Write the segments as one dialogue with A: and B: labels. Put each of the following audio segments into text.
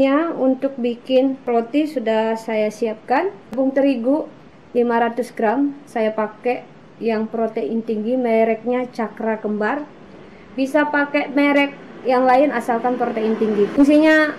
A: Bahannya untuk bikin roti sudah saya siapkan. Tepung terigu 500 gram saya pakai yang protein tinggi, mereknya Cakra Kembar. Bisa pakai merek yang lain asalkan protein tinggi. Fungsinya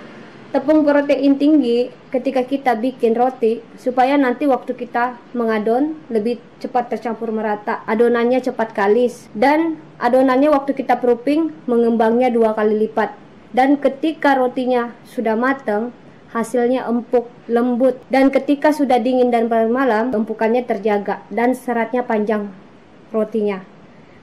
A: tepung protein tinggi ketika kita bikin roti supaya nanti waktu kita mengadon lebih cepat tercampur merata, adonannya cepat kalis, dan adonannya waktu kita proofing mengembangnya 2 kali lipat. Dan ketika rotinya sudah matang, hasilnya empuk, lembut, dan ketika sudah dingin dan bermalam, empukannya terjaga dan seratnya panjang rotinya.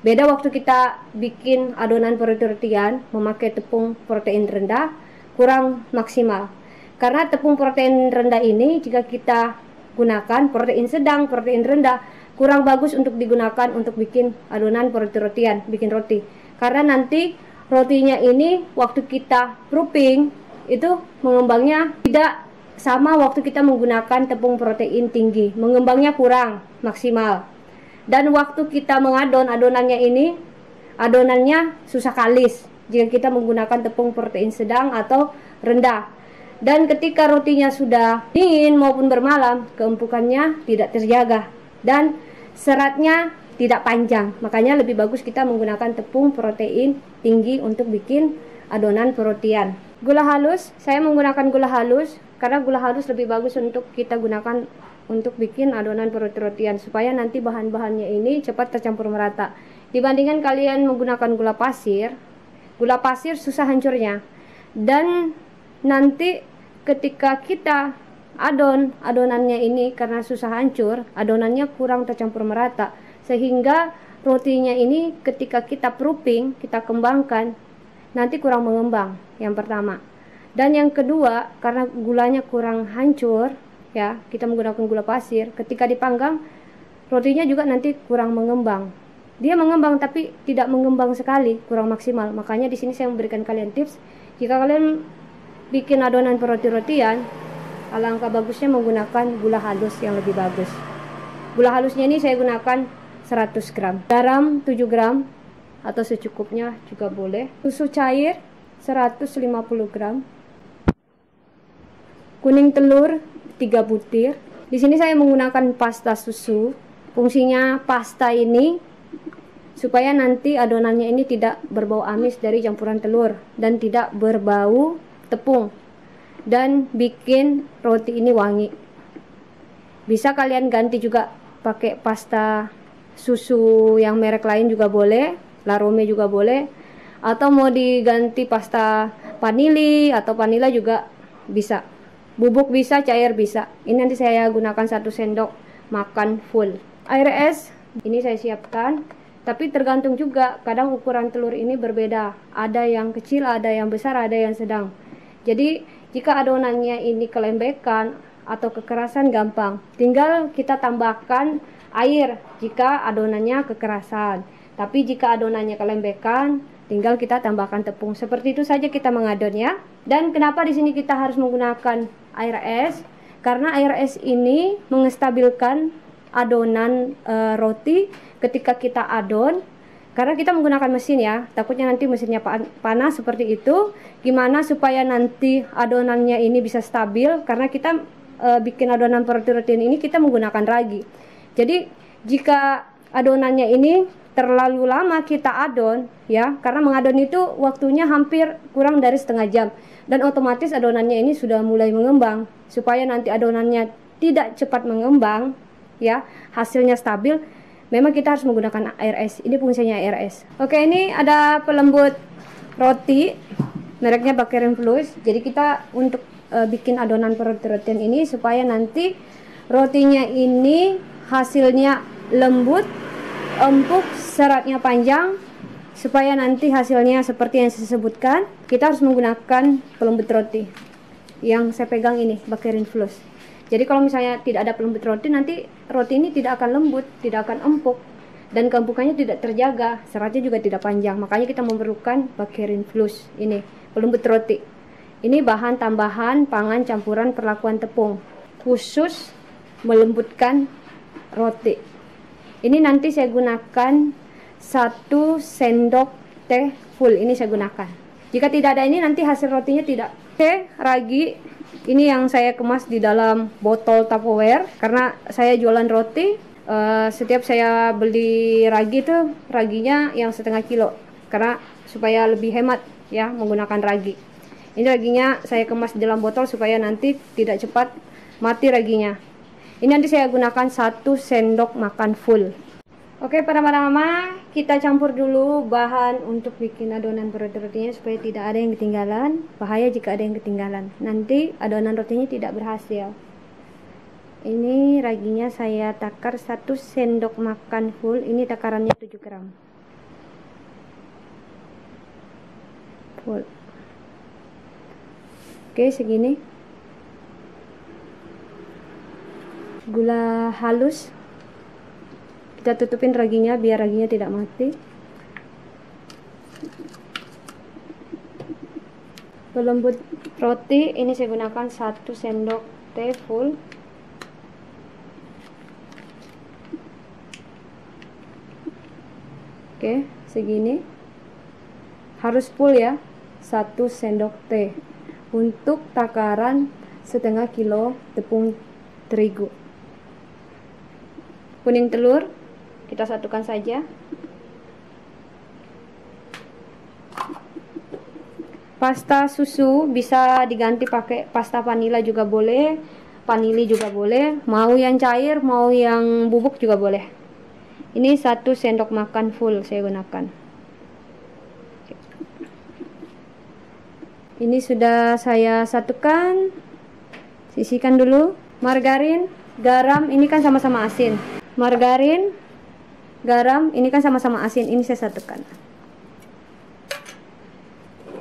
A: Beda waktu kita bikin adonan roti-rotian memakai tepung protein rendah, kurang maksimal. Karena tepung protein rendah ini jika kita gunakan protein sedang, protein rendah, kurang bagus untuk digunakan untuk bikin adonan roti-rotian, bikin roti. Karena nanti rotinya ini waktu kita proofing itu mengembangnya tidak sama waktu kita menggunakan tepung protein tinggi, mengembangnya kurang maksimal. Dan waktu kita mengadon adonannya susah kalis jika kita menggunakan tepung protein sedang atau rendah. Dan ketika rotinya sudah dingin maupun bermalam, keempukannya tidak terjaga dan seratnya tidak panjang. Makanya lebih bagus kita menggunakan tepung protein tinggi untuk bikin adonan perotian. Gula halus, saya menggunakan gula halus karena gula halus lebih bagus untuk kita gunakan untuk bikin adonan roti-rotian supaya nanti bahan-bahannya ini cepat tercampur merata. Dibandingkan kalian menggunakan gula pasir susah hancurnya. Dan nanti ketika kita adonannya ini karena susah hancur, adonannya kurang tercampur merata. Sehingga rotinya ini ketika kita proofing, kita kembangkan, nanti kurang mengembang, yang pertama. Dan yang kedua, karena gulanya kurang hancur, ya, kita menggunakan gula pasir, ketika dipanggang, rotinya juga nanti kurang mengembang. Dia mengembang tapi tidak mengembang sekali, kurang maksimal. Makanya di sini saya memberikan kalian tips, jika kalian bikin adonan roti-rotian, alangkah bagusnya menggunakan gula halus yang lebih bagus. Gula halusnya ini saya gunakan 100 gram, garam 7 gram atau secukupnya juga boleh, susu cair 150 gram, kuning telur 3 butir. Di sini saya menggunakan pasta susu. Fungsinya pasta ini supaya nanti adonannya ini tidak berbau amis dari campuran telur dan tidak berbau tepung dan bikin roti ini wangi. Bisa kalian ganti juga pakai pasta susu yang merek lain juga boleh, La Rome juga boleh, atau mau diganti pasta vanili atau vanila juga bisa, bubuk bisa, cair bisa. Ini nanti saya gunakan 1 sendok makan full. Air es ini saya siapkan, tapi tergantung juga, kadang ukuran telur ini berbeda, ada yang kecil, ada yang besar, ada yang sedang. Jadi jika adonannya ini kelembekan atau kekerasan gampang, tinggal kita tambahkan air jika adonannya kekerasan. Tapi jika adonannya kelembekan, tinggal kita tambahkan tepung. Seperti itu saja kita mengadonnya. Dan kenapa di sini kita harus menggunakan air es? Karena air es ini mengestabilkan adonan roti ketika kita adon. Karena kita menggunakan mesin ya, takutnya nanti mesinnya panas seperti itu. Gimana supaya nanti adonannya ini bisa stabil? Karena kita bikin adonan roti-rotian ini kita menggunakan ragi. Jadi jika adonannya ini terlalu lama kita adon ya, karena mengadon itu waktunya hampir kurang dari setengah jam, dan otomatis adonannya ini sudah mulai mengembang. Supaya nanti adonannya tidak cepat mengembang ya, hasilnya stabil, memang kita harus menggunakan air es. Ini fungsinya air es. Oke, ini ada pelembut roti mereknya Bakarin Plus. Jadi kita untuk bikin adonan roti-rotian ini supaya nanti rotinya ini hasilnya lembut, empuk, seratnya panjang, supaya nanti hasilnya seperti yang saya sebutkan. Kita harus menggunakan pelembut roti yang saya pegang ini, Bakarin Plus. Jadi kalau misalnya tidak ada pelembut roti, nanti roti ini tidak akan lembut, tidak akan empuk, dan keempukannya tidak terjaga, seratnya juga tidak panjang. Makanya kita memerlukan Bakarin Plus ini, pelembut roti. Ini bahan tambahan pangan campuran perlakuan tepung khusus melembutkan roti. Ini nanti saya gunakan 1 sendok teh full, ini saya gunakan. Jika tidak ada ini nanti hasil rotinya tidak Oke, ragi ini yang saya kemas di dalam botol Tupperware karena saya jualan roti. Setiap saya beli ragi tuh raginya yang setengah kilo karena supaya lebih hemat ya menggunakan ragi. Ini raginya saya kemas di dalam botol supaya nanti tidak cepat mati raginya. Ini nanti saya gunakan 1 sendok makan full. Oke, pertama-tama kita campur dulu bahan untuk bikin adonan roti-rotinya supaya tidak ada yang ketinggalan. Bahaya jika ada yang ketinggalan, nanti adonan rotinya tidak berhasil. Ini raginya saya takar 1 sendok makan full. Ini takarannya 7 gram full. Oke, segini. Gula halus, kita tutupin raginya biar raginya tidak mati. Pelembut roti ini saya gunakan 1 sendok teh full. Oke, segini. Harus full ya, 1 sendok teh untuk takaran setengah kilo tepung terigu. Kuning telur kita satukan saja. Pasta susu bisa diganti pakai pasta vanila juga boleh, vanili juga boleh, mau yang cair mau yang bubuk juga boleh. Ini 1 sendok makan full saya gunakan. Ini sudah saya satukan, sisihkan dulu. Margarin, garam ini kan sama-sama asin. Margarin, garam ini kan sama-sama asin. Ini saya satukan.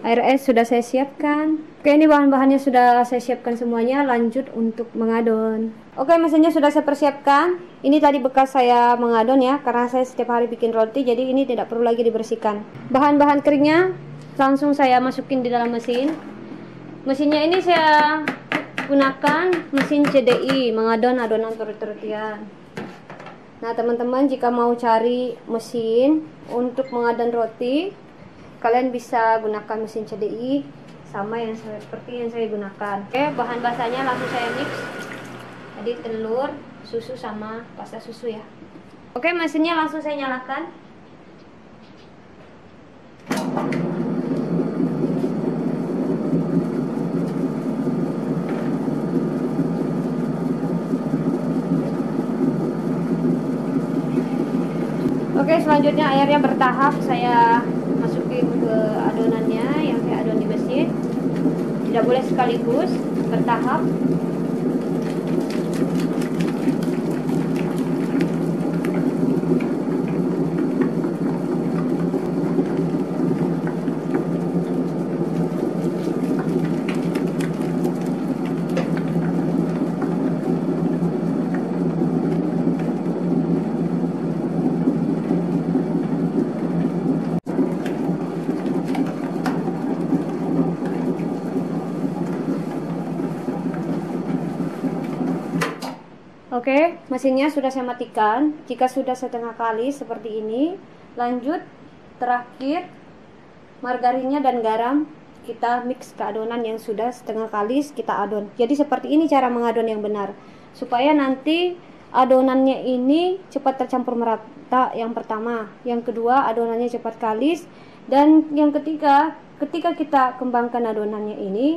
A: Air es sudah saya siapkan. Oke, ini bahan-bahannya sudah saya siapkan semuanya. Lanjut untuk mengadon. Oke, mesinnya sudah saya persiapkan. Ini tadi bekas saya mengadon ya, karena saya setiap hari bikin roti, jadi ini tidak perlu lagi dibersihkan. Bahan-bahan keringnya langsung saya masukin di dalam mesin. Mesinnya ini saya gunakan mesin CDI, mengadon adonan roti-rotian. Nah, teman-teman jika mau cari mesin untuk mengadon roti, kalian bisa gunakan mesin CDI sama yang seperti yang saya gunakan. Oke, bahan basahnya langsung saya mix. Jadi telur, susu sama pasta susu ya. Oke, mesinnya langsung saya nyalakan. Oke, selanjutnya airnya bertahap saya masukin ke adonannya yang saya adon di mesin. Tidak boleh sekaligus, bertahap. Oke, mesinnya sudah saya matikan. Jika sudah setengah kali seperti ini, lanjut terakhir margarinnya dan garam kita mix ke adonan yang sudah setengah kali kita adon. Jadi seperti ini cara mengadon yang benar, supaya nanti adonannya ini cepat tercampur merata. Yang pertama, yang kedua adonannya cepat kalis, dan yang ketiga ketika kita kembangkan adonannya ini,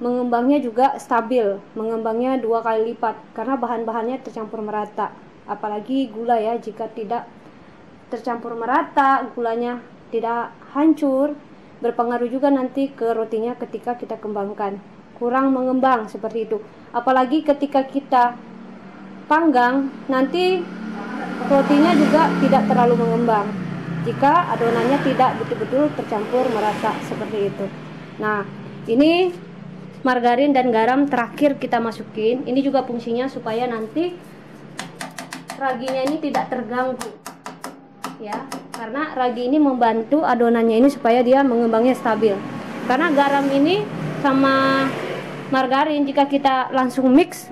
A: mengembangnya juga stabil, mengembangnya 2 kali lipat karena bahan-bahannya tercampur merata. Apalagi gula ya, jika tidak tercampur merata, gulanya tidak hancur, berpengaruh juga nanti ke rotinya ketika kita kembangkan. Kurang mengembang seperti itu. Apalagi ketika kita panggang, nanti rotinya juga tidak terlalu mengembang jika adonannya tidak betul-betul tercampur merata seperti itu. Nah, ini margarin dan garam terakhir kita masukin. Ini juga fungsinya supaya nanti raginya ini tidak terganggu ya, karena ragi ini membantu adonannya ini supaya dia mengembangnya stabil. Karena garam ini sama margarin jika kita langsung mix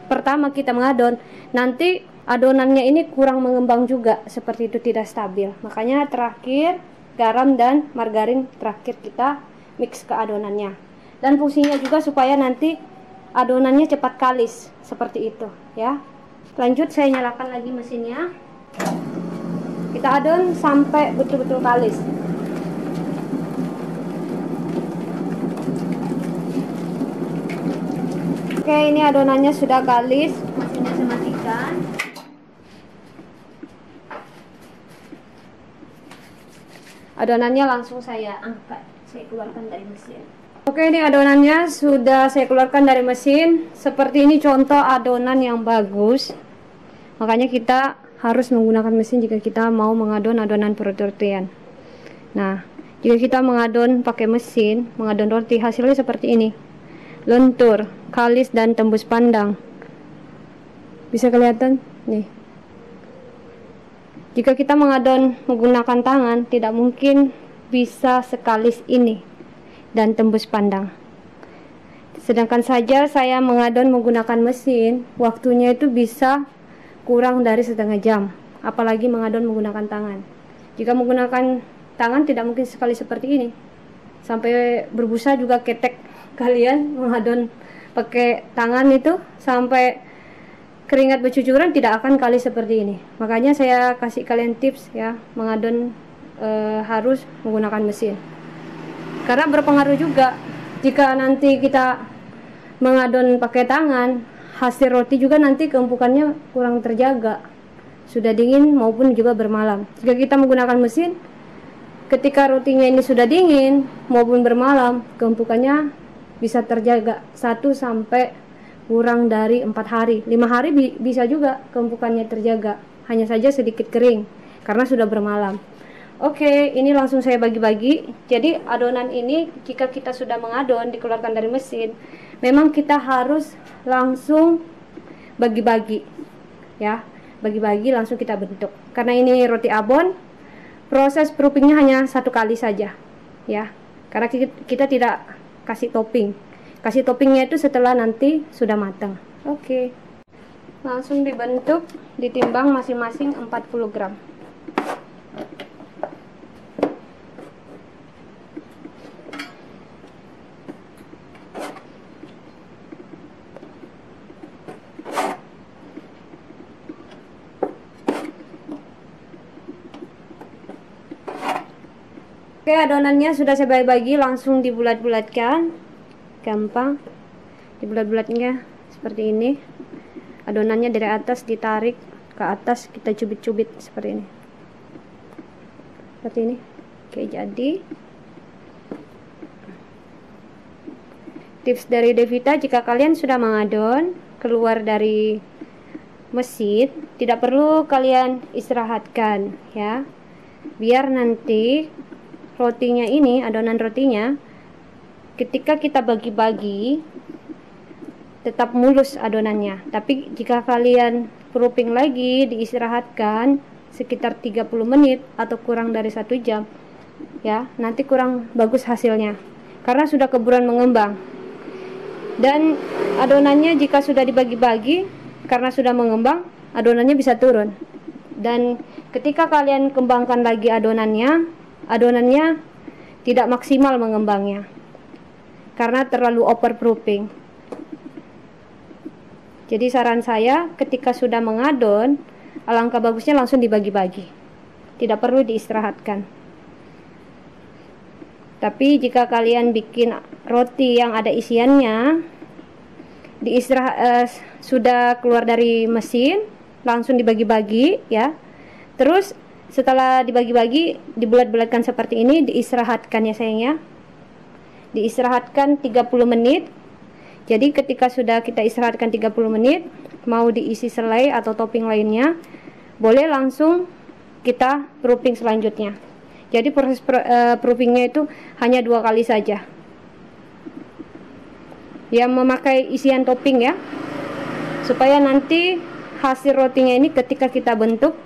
A: pertama kita mengadon, nanti adonannya ini kurang mengembang juga, seperti itu, tidak stabil. Makanya terakhir garam dan margarin terakhir kita mix ke adonannya. dan fungsinya juga supaya nanti adonannya cepat kalis seperti itu ya. Lanjut, saya nyalakan lagi mesinnya. Kita adon sampai betul-betul kalis. Oke, ini adonannya sudah kalis. Mesinnya saya matikan. Adonannya langsung saya angkat, saya keluarkan dari mesin. Oke, ini adonannya sudah saya keluarkan dari mesin. Seperti ini contoh adonan yang bagus. Makanya kita harus menggunakan mesin jika kita mau mengadon adonan perut-rotian. Nah, jika kita mengadon pakai mesin, mengadon roti, hasilnya seperti ini. Lentur, kalis, dan tembus pandang. Bisa kelihatan? Nih. Jika kita mengadon menggunakan tangan, tidak mungkin bisa sekalis ini dan tembus pandang. Sedangkan saja saya mengadon menggunakan mesin, waktunya itu bisa kurang dari setengah jam, apalagi mengadon menggunakan tangan. Jika menggunakan tangan tidak mungkin sekali seperti ini. Sampai berbusa juga ketek kalian mengadon pakai tangan itu sampai keringat bercucuran tidak akan kali seperti ini. Makanya saya kasih kalian tips ya, mengadon harus menggunakan mesin. Karena berpengaruh juga jika nanti kita mengadon pakai tangan, hasil roti juga nanti keempukannya kurang terjaga. Sudah dingin maupun juga bermalam. Jika kita menggunakan mesin, ketika rotinya ini sudah dingin maupun bermalam, keempukannya bisa terjaga 1 sampai kurang dari 4 hari, 5 hari bisa juga keempukannya terjaga, hanya saja sedikit kering karena sudah bermalam. Oke, ini langsung saya bagi-bagi. Jadi adonan ini jika kita sudah mengadon dikeluarkan dari mesin, memang kita harus langsung bagi-bagi ya, bagi-bagi langsung kita bentuk. Karena ini roti abon, proses proofingnya hanya 1 kali saja ya, karena kita tidak kasih topping. Kasih toppingnya itu setelah nanti sudah matang. Oke. Langsung dibentuk, ditimbang masing-masing 40 gram. Oke, adonannya sudah saya bagi-bagi, langsung dibulat-bulatkan. Gampang dibulat-bulatnya seperti ini. Adonannya dari atas ditarik ke atas, kita cubit-cubit seperti ini. Seperti ini. Oke, jadi tips dari Devita, jika kalian sudah mengadon keluar dari mesin, tidak perlu kalian istirahatkan ya. Biar nanti rotinya ini, adonan rotinya ketika kita bagi-bagi tetap mulus adonannya. Tapi jika kalian proofing lagi, diistirahatkan sekitar 30 menit atau kurang dari 1 jam ya, nanti kurang bagus hasilnya karena sudah keburuan mengembang. Dan adonannya jika sudah dibagi-bagi, karena sudah mengembang, adonannya bisa turun. Dan ketika kalian kembangkan lagi adonannya tidak maksimal mengembangnya karena terlalu overproofing. Jadi saran saya, ketika sudah mengadon, alangkah bagusnya langsung dibagi-bagi, tidak perlu diistirahatkan. Tapi jika kalian bikin roti yang ada isiannya, sudah keluar dari mesin, langsung dibagi-bagi ya. Terus setelah dibagi-bagi, dibulat-bulatkan seperti ini, diistirahatkan ya sayangnya. Diistirahatkan 30 menit. Jadi ketika sudah kita istirahatkan 30 menit, mau diisi selai atau topping lainnya, boleh langsung kita proofing selanjutnya. Jadi proses proofingnya itu hanya 2 kali saja. Yang memakai isian topping ya, supaya nanti hasil rotinya ini ketika kita bentuk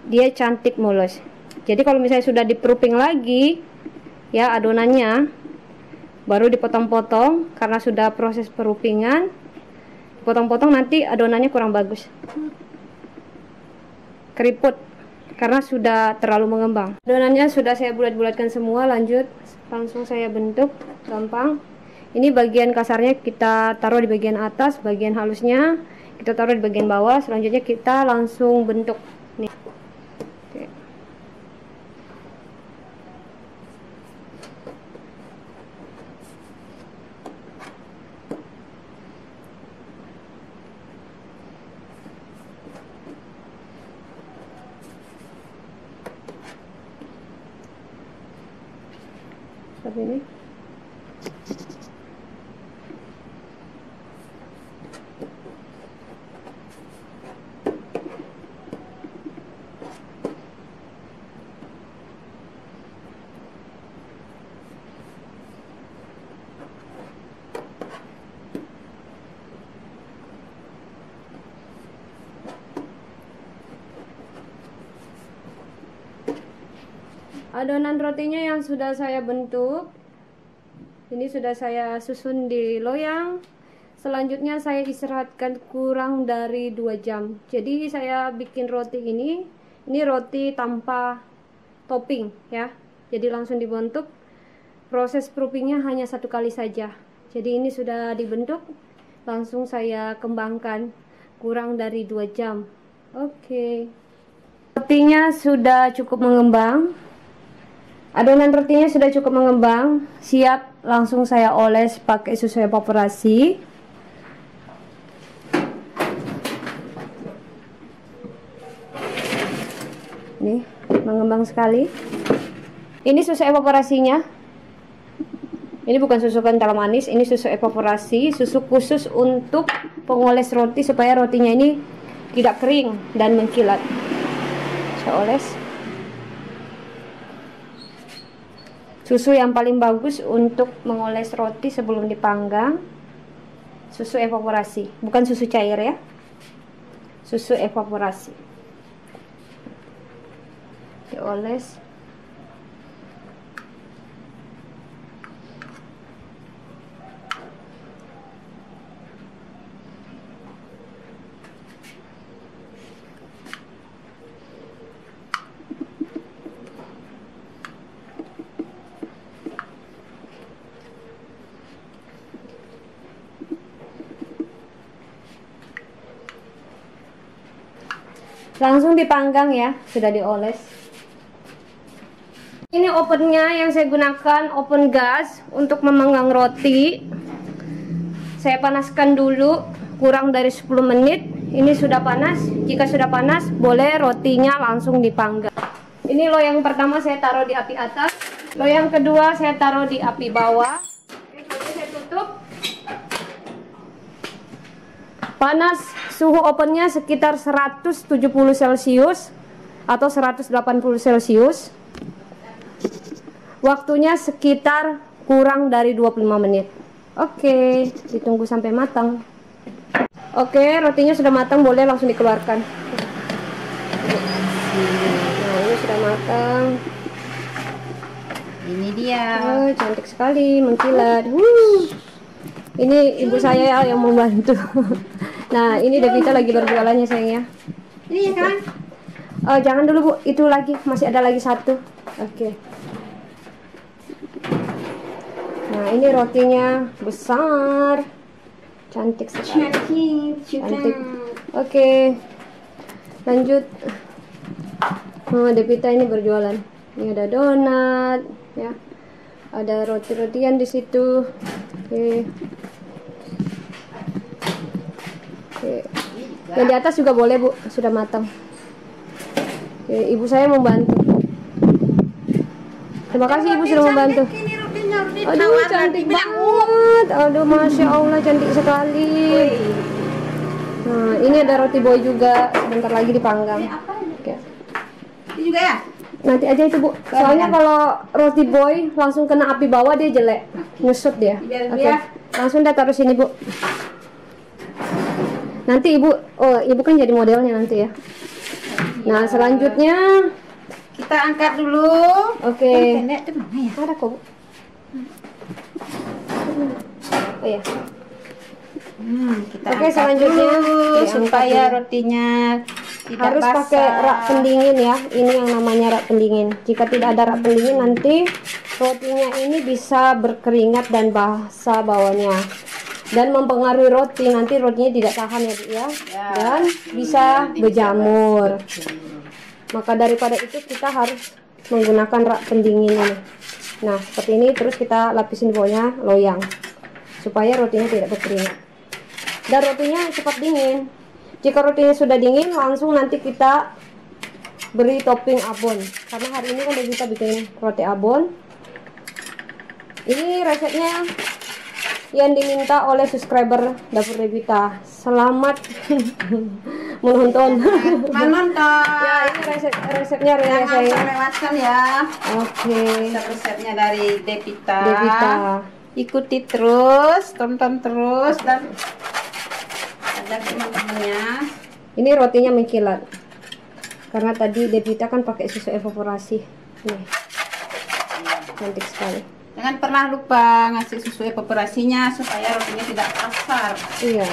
A: dia cantik mulus. Jadi kalau misalnya sudah di proofing lagi ya adonannya, baru dipotong-potong karena sudah proses proofingan, potong-potong nanti adonannya kurang bagus, keriput. karena sudah terlalu mengembang. Adonannya sudah saya bulat-bulatkan semua, lanjut langsung saya bentuk, gampang. Ini bagian kasarnya kita taruh di bagian atas, bagian halusnya kita taruh di bagian bawah. Selanjutnya kita langsung bentuk nih. Oke. Seperti ini. Adonan rotinya yang sudah saya bentuk ini sudah saya susun di loyang. Selanjutnya saya istirahatkan kurang dari 2 jam. Jadi saya bikin roti ini roti tanpa topping ya. Jadi langsung dibentuk. Proses proofingnya hanya 1 kali saja. Jadi ini sudah dibentuk, langsung saya kembangkan kurang dari 2 jam. Oke. Rotinya sudah cukup mengembang. Adonan rotinya sudah cukup mengembang, siap langsung saya oles pakai susu evaporasi. Nih, mengembang sekali. Ini susu evaporasinya. Ini bukan susu kental manis, ini susu evaporasi, susu khusus untuk pengoles roti supaya rotinya ini tidak kering dan mengkilat. Saya oles. Susu yang paling bagus untuk mengoles roti sebelum dipanggang, susu evaporasi, bukan susu cair ya, susu evaporasi. Dioles. Langsung dipanggang ya, sudah dioles. Ini ovennya yang saya gunakan, oven gas untuk memanggang roti. Saya panaskan dulu kurang dari 10 menit. Ini sudah panas. Jika sudah panas, boleh rotinya langsung dipanggang. Ini loyang pertama saya taruh di api atas, loyang kedua saya taruh di api bawah. Oke, saya tutup. Panas suhu ovennya sekitar 170 Celcius atau 180 Celcius. Waktunya sekitar kurang dari 25 menit. Oke, ditunggu sampai matang. Oke, rotinya sudah matang, boleh langsung dikeluarkan. Nah, ini sudah matang. Ini dia. Oh, cantik sekali, mengkilat. Ini ibu saya yang membantu. Nah, ini Devita lagi berjualannya sayangnya. Ini ya kan? Oh, jangan dulu Bu, itu lagi masih ada lagi satu. Oke. Nah, ini rotinya besar, cantik sekali. Cantik. Oke, lanjut. Oh, Devita ini berjualan. Ini ada donat, ya. Ada roti-rotian di situ. Oke. Oke. Yang di atas juga boleh Bu, sudah matang. Oke, ibu saya membantu. Terima kasih Ibu sudah membantu. Aduh, cantik banget. Aduh, Masya Allah, cantik sekali. Nah, ini ada roti boy juga, sebentar lagi dipanggang. Oke.
B: Ini juga ya?
A: Nanti aja itu Bu. Soalnya kalau roti boy langsung kena api bawah dia jelek, nyusut dia. Oke. Langsung dah taruh sini Bu. Nanti Ibu, oh Ibu kan jadi modelnya nanti ya. Nah, selanjutnya
B: kita angkat dulu.
A: Oke.
B: Itu mana ya?
A: Ada kok Bu. Oh ya.
B: Kita
A: Oke,
B: angkat
A: selanjutnya
B: dulu
A: diangkat
B: supaya
A: dulu.
B: rotinya
A: harus pakai rak pendingin ya. Ini yang namanya rak pendingin. Jika tidak ada rak pendingin, nanti rotinya ini bisa berkeringat dan basah bawahnya, dan mempengaruhi roti. Nanti rotinya tidak tahan ya Bu ya, dan bisa berjamur. Maka daripada itu kita harus menggunakan rak pendingin ini. Nah seperti ini, terus kita lapisin bawahnya loyang supaya rotinya tidak berkeringat dan rotinya cepat dingin. Jika rotinya sudah dingin, langsung nanti kita beri topping abon. Karena hari ini kan kita bikin roti abon. Ini resepnya yang diminta oleh subscriber Dapur Revita. Selamat menonton. Ya, ini resepnya
B: Jangan
A: saya.
B: terlewatkan ya.
A: Oke.
B: Resepnya dari Devita.
A: Devita.
B: Ikuti terus, tonton terus, dan ajak teman-temannya.
A: Ini rotinya mengkilat. Karena tadi Devita kan pakai susu evaporasi. Nih. Cantik sekali.
B: Jangan pernah lupa ngasih susu evaporasinya supaya rotinya tidak kasar.
A: Iya.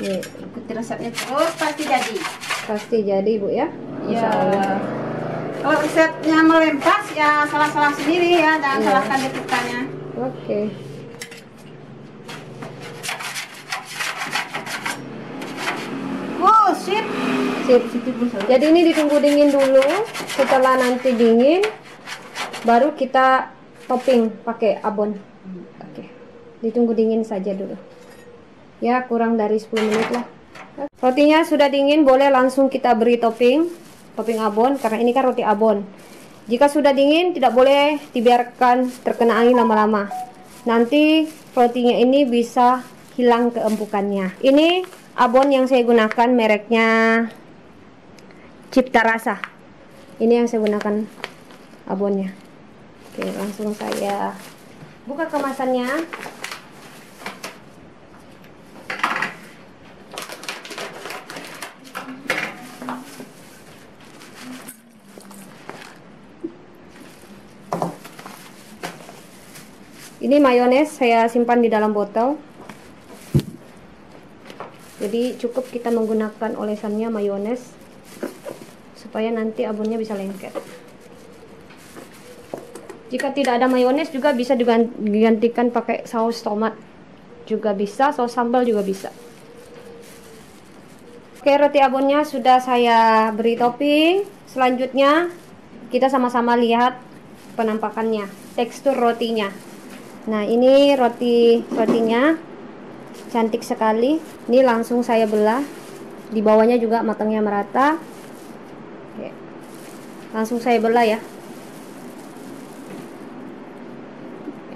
A: Nih,
B: Ikuti resepnya terus, pasti jadi.
A: pasti jadi Bu ya.
B: Ya.
A: Insya Allah.
B: Kalau resepnya melempas ya salah-salah sendiri ya, jangan
A: Iya.
B: salahkan Devitanya.
A: Oke.
B: Sip.
A: Sip. Jadi ini ditunggu dingin dulu. Setelah nanti dingin, baru kita topping pakai abon. Oke. Ditunggu dingin saja dulu. Ya, kurang dari 10 menit lah. Rotinya sudah dingin, boleh langsung kita beri topping abon, karena ini kan roti abon. Jika sudah dingin, tidak boleh dibiarkan terkena angin lama-lama. Nanti rotinya ini bisa hilang keempukannya. Ini abon yang saya gunakan mereknya Cipta Rasa. Ini yang saya gunakan abonnya. Oke, langsung saya buka kemasannya. Ini mayones saya simpan di dalam botol. Jadi cukup kita menggunakan olesannya mayones supaya nanti abonnya bisa lengket. Jika tidak ada mayones juga bisa digantikan pakai saus tomat juga bisa, saus sambal juga bisa. Oke, roti abonnya sudah saya beri topping. Selanjutnya kita sama-sama lihat penampakannya, tekstur rotinya. Nah, ini rotinya cantik sekali. Ini langsung saya belah. Di bawahnya juga matangnya merata. Oke. Langsung saya belah ya.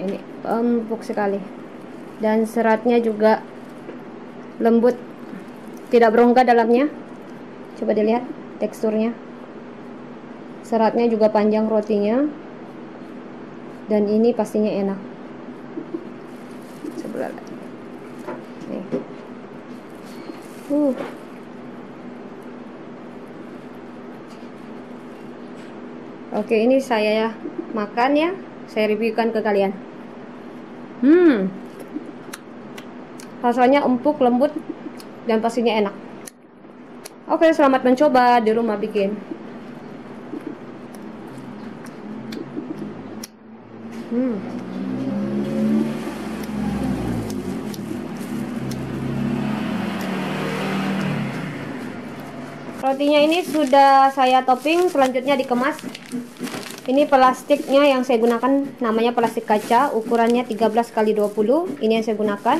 A: Ini empuk sekali. Dan seratnya juga lembut. Tidak berongga dalamnya. Coba dilihat teksturnya. Seratnya juga panjang rotinya. Dan ini pastinya enak. Sebelah lagi. Nih. Oke, ini saya makan ya. Saya reviewkan ke kalian. Rasanya empuk, lembut, dan pastinya enak. Oke, selamat mencoba di rumah bikin. Rotinya ini sudah saya topping, selanjutnya dikemas. Ini plastiknya yang saya gunakan namanya plastik kaca, ukurannya 13 x 20. Ini yang saya gunakan.